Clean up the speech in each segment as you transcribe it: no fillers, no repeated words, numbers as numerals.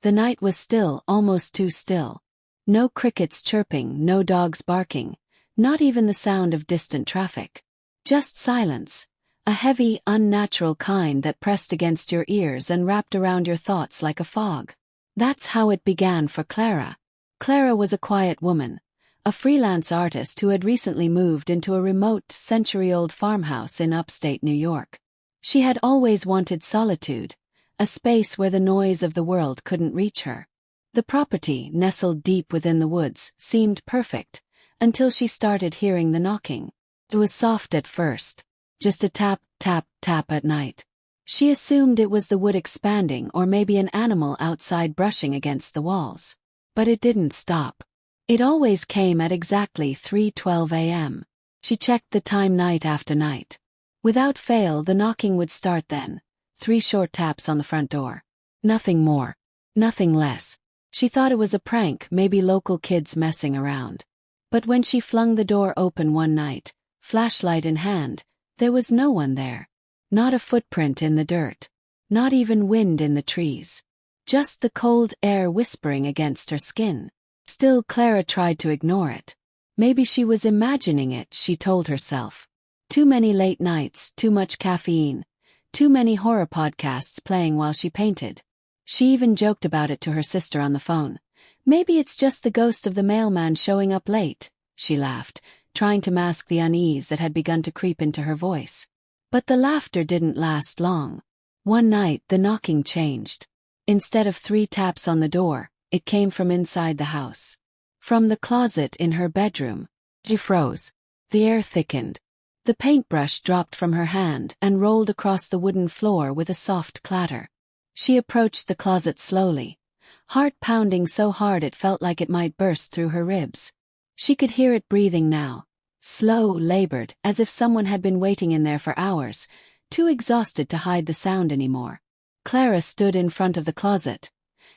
The night was still, almost too still. No crickets chirping, no dogs barking, not even the sound of distant traffic. Just silence, a heavy, unnatural kind that pressed against your ears and wrapped around your thoughts like a fog. That's how it began for Clara. Clara was a quiet woman, a freelance artist who had recently moved into a remote, century-old farmhouse in upstate New York. She had always wanted solitude, a space where the noise of the world couldn't reach her. The property, nestled deep within the woods, seemed perfect, until she started hearing the knocking. It was soft at first, just a tap, tap, tap at night. She assumed it was the wood expanding or maybe an animal outside brushing against the walls. But it didn't stop. It always came at exactly 3:12 a.m. She checked the time night after night. Without fail, the knocking would start then. 3 short taps on the front door. Nothing more. Nothing less. She thought it was a prank, maybe local kids messing around. But when she flung the door open one night, flashlight in hand, there was no one there. Not a footprint in the dirt. Not even wind in the trees. Just the cold air whispering against her skin. Still, Clara tried to ignore it. Maybe she was imagining it, she told herself. Too many late nights, too much caffeine, too many horror podcasts playing while she painted. She even joked about it to her sister on the phone. Maybe it's just the ghost of the mailman showing up late, she laughed, trying to mask the unease that had begun to creep into her voice. But the laughter didn't last long. One night, the knocking changed. Instead of 3 taps on the door, it came from inside the house. From the closet in her bedroom. She froze. The air thickened. The paintbrush dropped from her hand and rolled across the wooden floor with a soft clatter. She approached the closet slowly, heart pounding so hard it felt like it might burst through her ribs. She could hear it breathing now. Slow, labored, as if someone had been waiting in there for hours, too exhausted to hide the sound anymore. Clara stood in front of the closet,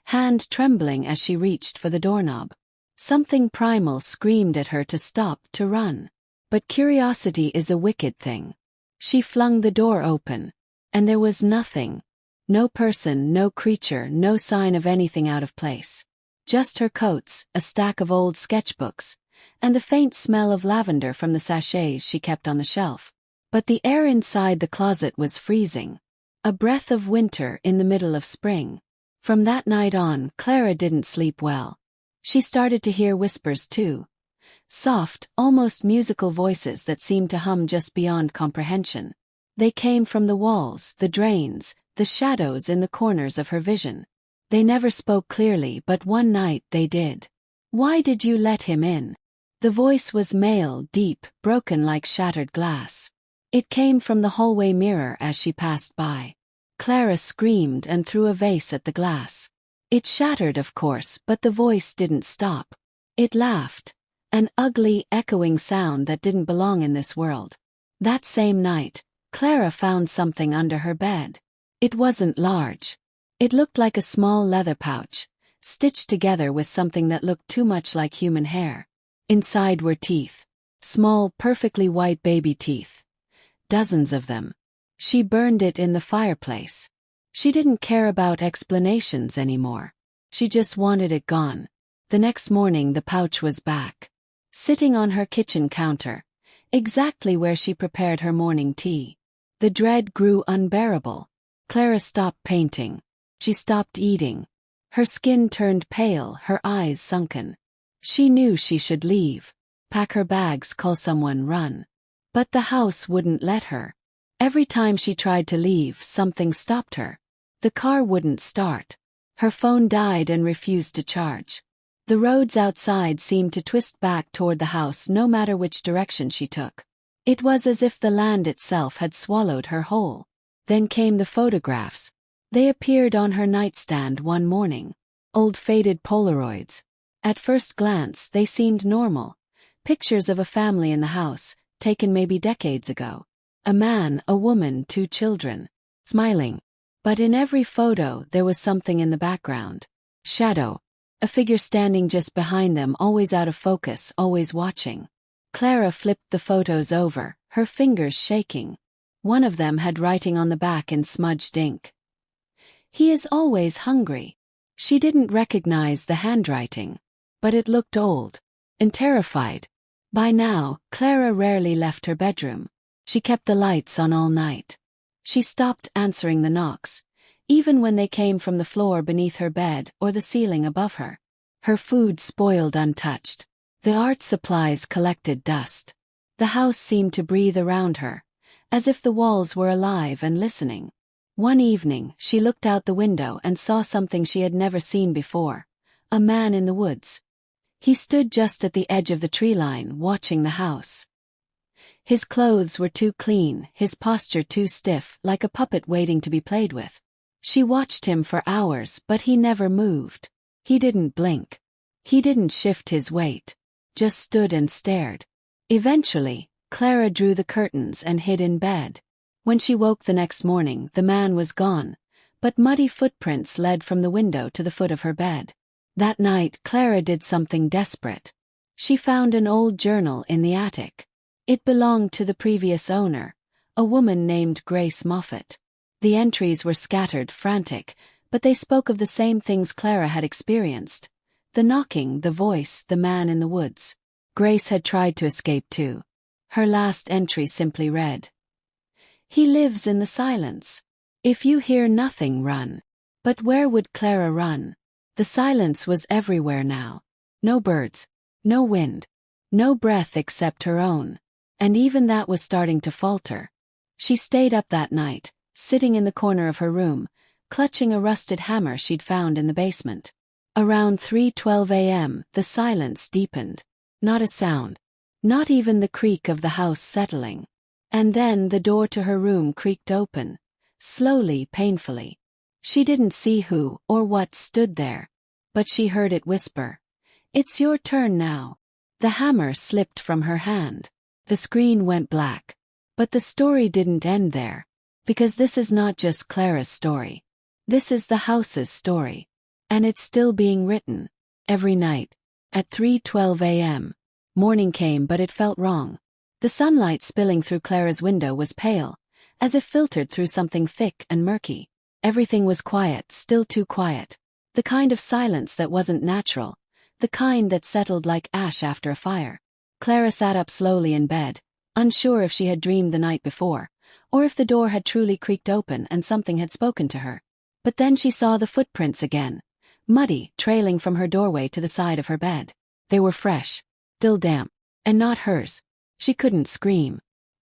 hand trembling as she reached for the doorknob. Something primal screamed at her to stop, to run. But curiosity is a wicked thing. She flung the door open, and there was nothing. No person, no creature, no sign of anything out of place. Just her coats, a stack of old sketchbooks, and the faint smell of lavender from the sachets she kept on the shelf. But the air inside the closet was freezing. A breath of winter in the middle of spring. From that night on, Clara didn't sleep well. She started to hear whispers too. Soft, almost musical voices that seemed to hum just beyond comprehension. They came from the walls, the drains, the shadows in the corners of her vision. They never spoke clearly, but one night they did. "Why did you let him in?" The voice was male, deep, broken like shattered glass. It came from the hallway mirror as she passed by. Clara screamed and threw a vase at the glass. It shattered, of course, but the voice didn't stop. It laughed. An ugly, echoing sound that didn't belong in this world. That same night, Clara found something under her bed. It wasn't large. It looked like a small leather pouch, stitched together with something that looked too much like human hair. Inside were teeth. Small, perfectly white baby teeth. Dozens of them. She burned it in the fireplace. She didn't care about explanations anymore. She just wanted it gone. The next morning the pouch was back. Sitting on her kitchen counter. Exactly where she prepared her morning tea. The dread grew unbearable. Clara stopped painting. She stopped eating. Her skin turned pale, her eyes sunken. She knew she should leave. Pack her bags, call someone, run. But the house wouldn't let her. Every time she tried to leave, something stopped her. The car wouldn't start. Her phone died and refused to charge. The roads outside seemed to twist back toward the house no matter which direction she took. It was as if the land itself had swallowed her whole. Then came the photographs. They appeared on her nightstand one morning. Old faded Polaroids. At first glance, they seemed normal. Pictures of a family in the house, taken maybe decades ago. A man, a woman, 2 children. Smiling. But in every photo, there was something in the background. Shadow. A figure standing just behind them, always out of focus, always watching. Clara flipped the photos over, her fingers shaking. One of them had writing on the back in smudged ink. "He is always hungry." She didn't recognize the handwriting, but it looked old and terrified. By now, Clara rarely left her bedroom. She kept the lights on all night. She stopped answering the knocks, even when they came from the floor beneath her bed or the ceiling above her. Her food spoiled untouched. The art supplies collected dust. The house seemed to breathe around her, as if the walls were alive and listening. One evening, she looked out the window and saw something she had never seen before: a man in the woods. He stood just at the edge of the tree line, watching the house. His clothes were too clean, his posture too stiff, like a puppet waiting to be played with. She watched him for hours, but he never moved. He didn't blink. He didn't shift his weight. Just stood and stared. Eventually, Clara drew the curtains and hid in bed. When she woke the next morning, the man was gone, but muddy footprints led from the window to the foot of her bed. That night, Clara did something desperate. She found an old journal in the attic. It belonged to the previous owner, a woman named Grace Moffat. The entries were scattered, frantic, but they spoke of the same things Clara had experienced: the knocking, the voice, the man in the woods. Grace had tried to escape too. Her last entry simply read, "He lives in the silence. If you hear nothing, run." But where would Clara run? The silence was everywhere now. No birds, no wind, no breath except her own. And even that was starting to falter. She stayed up that night, sitting in the corner of her room, clutching a rusted hammer she'd found in the basement. Around 3:12 a.m., the silence deepened. Not a sound. Not even the creak of the house settling. And then the door to her room creaked open. Slowly, painfully. She didn't see who or what stood there. But she heard it whisper, "It's your turn now." The hammer slipped from her hand. The screen went black. But the story didn't end there. Because this is not just Clara's story. This is the house's story. And it's still being written. Every night. At 3:12 a.m. Morning came, but it felt wrong. The sunlight spilling through Clara's window was pale, as if filtered through something thick and murky. Everything was quiet, still too quiet. The kind of silence that wasn't natural. The kind that settled like ash after a fire. Clara sat up slowly in bed, unsure if she had dreamed the night before, or if the door had truly creaked open and something had spoken to her. But then she saw the footprints again, muddy, trailing from her doorway to the side of her bed. They were fresh, still damp, and not hers. She couldn't scream.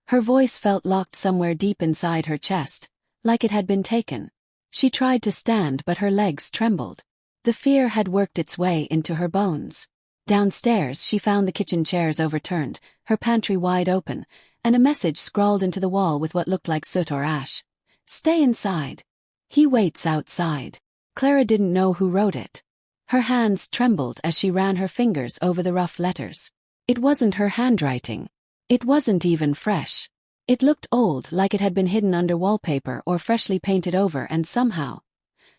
Her voice felt locked somewhere deep inside her chest, like it had been taken. She tried to stand, but her legs trembled. The fear had worked its way into her bones. Downstairs, she found the kitchen chairs overturned, her pantry wide open, and a message scrawled into the wall with what looked like soot or ash. "Stay inside. He waits outside." Clara didn't know who wrote it. Her hands trembled as she ran her fingers over the rough letters. It wasn't her handwriting. It wasn't even fresh. It looked old, like it had been hidden under wallpaper or freshly painted over and somehow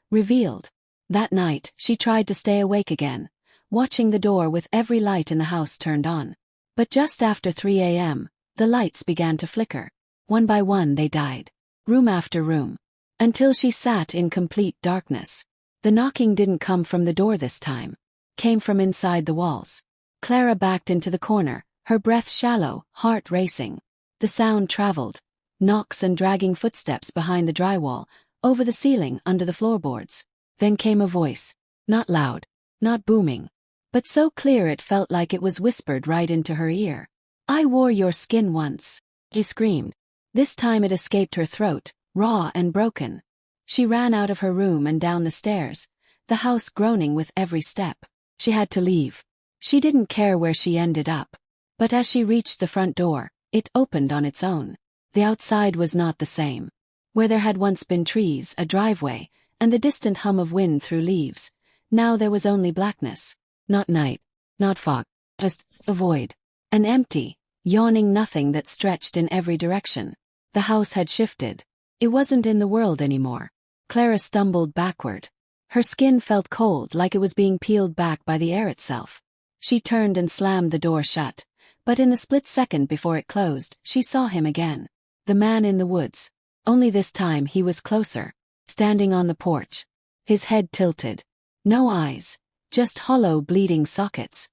revealed. That night, she tried to stay awake again, watching the door with every light in the house turned on. But just after 3 a.m., the lights began to flicker. One by one they died. Room after room. Until she sat in complete darkness. The knocking didn't come from the door this time. Came from inside the walls. Clara backed into the corner, her breath shallow, heart racing. The sound traveled. Knocks and dragging footsteps behind the drywall, over the ceiling, under the floorboards. Then came a voice. Not loud. Not booming. But so clear it felt like it was whispered right into her ear. "I wore your skin once," she screamed. This time it escaped her throat, raw and broken. She ran out of her room and down the stairs, the house groaning with every step. She had to leave. She didn't care where she ended up. But as she reached the front door, it opened on its own. The outside was not the same. Where there had once been trees, a driveway, and the distant hum of wind through leaves, now there was only blackness. Not night, not fog, just a void. An empty, yawning nothing that stretched in every direction. The house had shifted. It wasn't in the world anymore. Clara stumbled backward. Her skin felt cold, like it was being peeled back by the air itself. She turned and slammed the door shut. But in the split second before it closed, she saw him again. The man in the woods. Only this time he was closer. Standing on the porch. His head tilted. No eyes, just hollow bleeding sockets.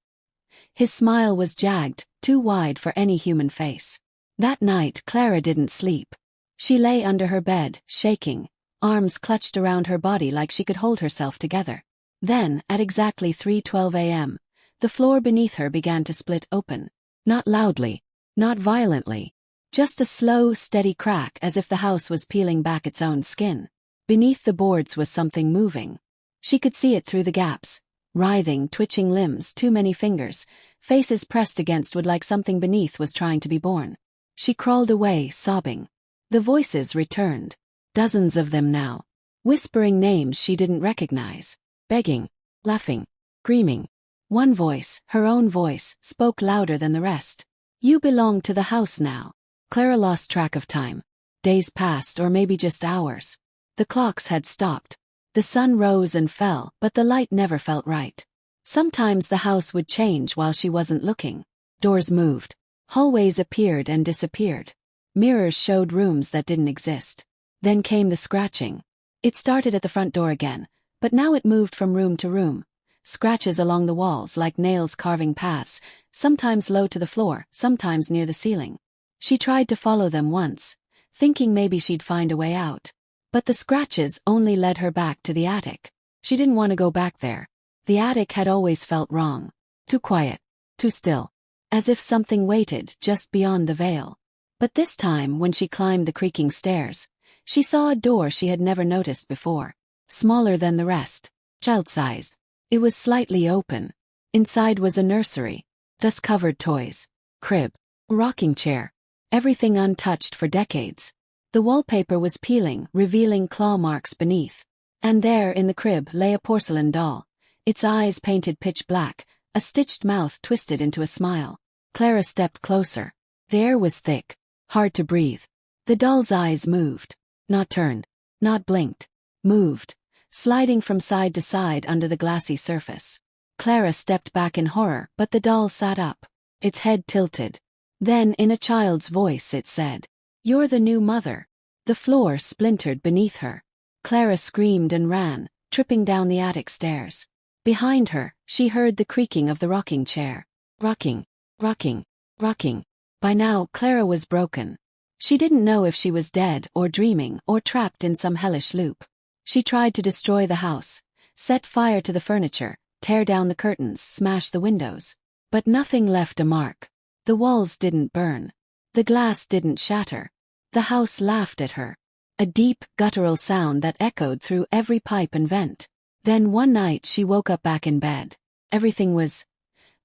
His smile was jagged, too wide for any human face. That night Clara didn't sleep. She lay under her bed, shaking, arms clutched around her body like she could hold herself together. Then, at exactly 3:12 a.m., the floor beneath her began to split open. Not loudly, not violently. Just a slow, steady crack as if the house was peeling back its own skin. Beneath the boards was something moving. She could see it through the gaps. Writhing, twitching limbs, too many fingers, faces pressed against wood like something beneath was trying to be born. She crawled away, sobbing. The voices returned. Dozens of them now. Whispering names she didn't recognize. Begging, laughing, screaming. One voice, her own voice, spoke louder than the rest. You belong to the house now. Clara lost track of time. Days passed, or maybe just hours. The clocks had stopped. The sun rose and fell, but the light never felt right. Sometimes the house would change while she wasn't looking. Doors moved. Hallways appeared and disappeared. Mirrors showed rooms that didn't exist. Then came the scratching. It started at the front door again, but now it moved from room to room. Scratches along the walls like nails carving paths, sometimes low to the floor, sometimes near the ceiling. She tried to follow them once, thinking maybe she'd find a way out. But the scratches only led her back to the attic. She didn't want to go back there. The attic had always felt wrong. Too quiet. Too still. As if something waited just beyond the veil. But this time, when she climbed the creaking stairs, she saw a door she had never noticed before. Smaller than the rest. Child-sized. It was slightly open. Inside was a nursery. Dust-covered toys. Crib. Rocking chair. Everything untouched for decades. The wallpaper was peeling, revealing claw marks beneath. And there, in the crib, lay a porcelain doll. Its eyes painted pitch black, a stitched mouth twisted into a smile. Clara stepped closer. The air was thick. Hard to breathe. The doll's eyes moved. Not turned. Not blinked. Moved. Sliding from side to side under the glassy surface. Clara stepped back in horror, but the doll sat up. Its head tilted. Then, in a child's voice, it said, "You're the new mother." The floor splintered beneath her. Clara screamed and ran, tripping down the attic stairs. Behind her, she heard the creaking of the rocking chair. Rocking, rocking, rocking. By now, Clara was broken. She didn't know if she was dead or dreaming or trapped in some hellish loop. She tried to destroy the house, set fire to the furniture, tear down the curtains, smash the windows. But nothing left a mark. The walls didn't burn. The glass didn't shatter. The house laughed at her. A deep, guttural sound that echoed through every pipe and vent. Then one night she woke up back in bed. Everything was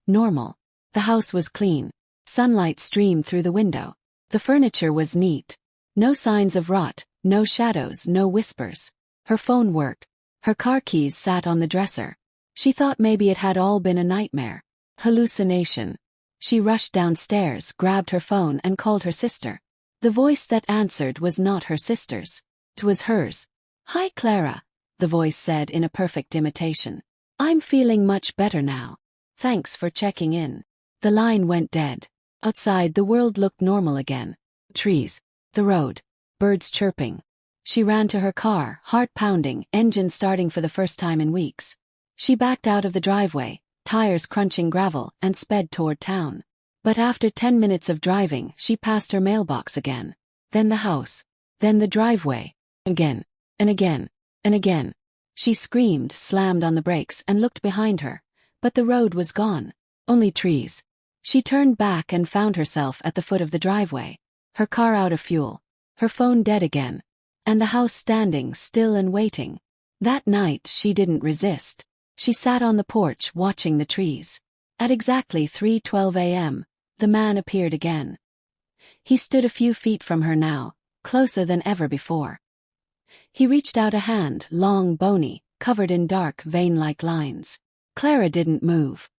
normal. The house was clean. Sunlight streamed through the window. The furniture was neat. No signs of rot, no shadows, no whispers. Her phone worked. Her car keys sat on the dresser. She thought maybe it had all been a nightmare. Hallucination. She rushed downstairs, grabbed her phone and called her sister. The voice that answered was not her sister's. It was hers. "Hi, Clara," the voice said in a perfect imitation. "I'm feeling much better now. Thanks for checking in." The line went dead. Outside, the world looked normal again. Trees. The road. Birds chirping. She ran to her car, heart pounding, engine starting for the first time in weeks. She backed out of the driveway, tires crunching gravel, and sped toward town. But after 10 minutes of driving, she passed her mailbox again. Then the house. Then the driveway. Again. And again. And again. She screamed, slammed on the brakes, and looked behind her. But the road was gone. Only trees. She turned back and found herself at the foot of the driveway. Her car out of fuel. Her phone dead again. And the house standing still and waiting. That night she didn't resist. She sat on the porch watching the trees. At exactly 3:12 a.m., the man appeared again. He stood a few feet from her now, closer than ever before. He reached out a hand, long, bony, covered in dark, vein-like lines. Clara didn't move.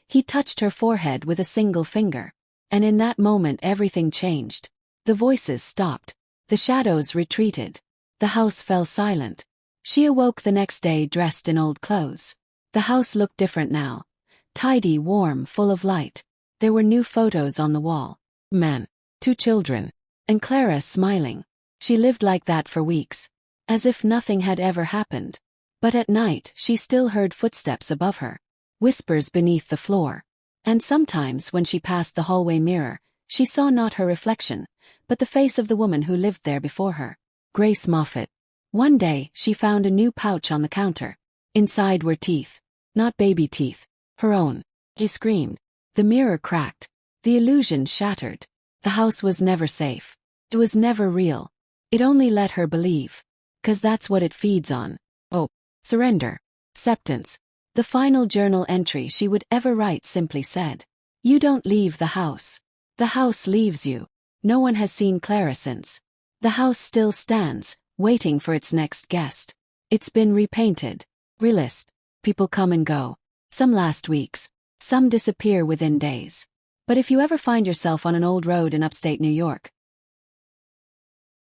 He touched her forehead with a single finger. And in that moment everything changed. The voices stopped. The shadows retreated. The house fell silent. She awoke the next day dressed in old clothes. The house looked different now. Tidy, warm, full of light. There were new photos on the wall. Man. 2 children. And Clara smiling. She lived like that for weeks. As if nothing had ever happened. But at night she still heard footsteps above her, whispers beneath the floor. And sometimes when she passed the hallway mirror, she saw not her reflection, but the face of the woman who lived there before her, Grace Moffat. One day she found a new pouch on the counter. Inside were teeth. Not baby teeth. Her own. She screamed. The mirror cracked. The illusion shattered. The house was never safe. It was never real. It only let her believe. 'Cause that's what it feeds on. Oh, surrender. Acceptance. The final journal entry she would ever write simply said, "You don't leave the house. The house leaves you." No one has seen Clara since. The house still stands, waiting for its next guest. It's been repainted. Realist. People come and go. Some last weeks. Some disappear within days. But if you ever find yourself on an old road in upstate New York,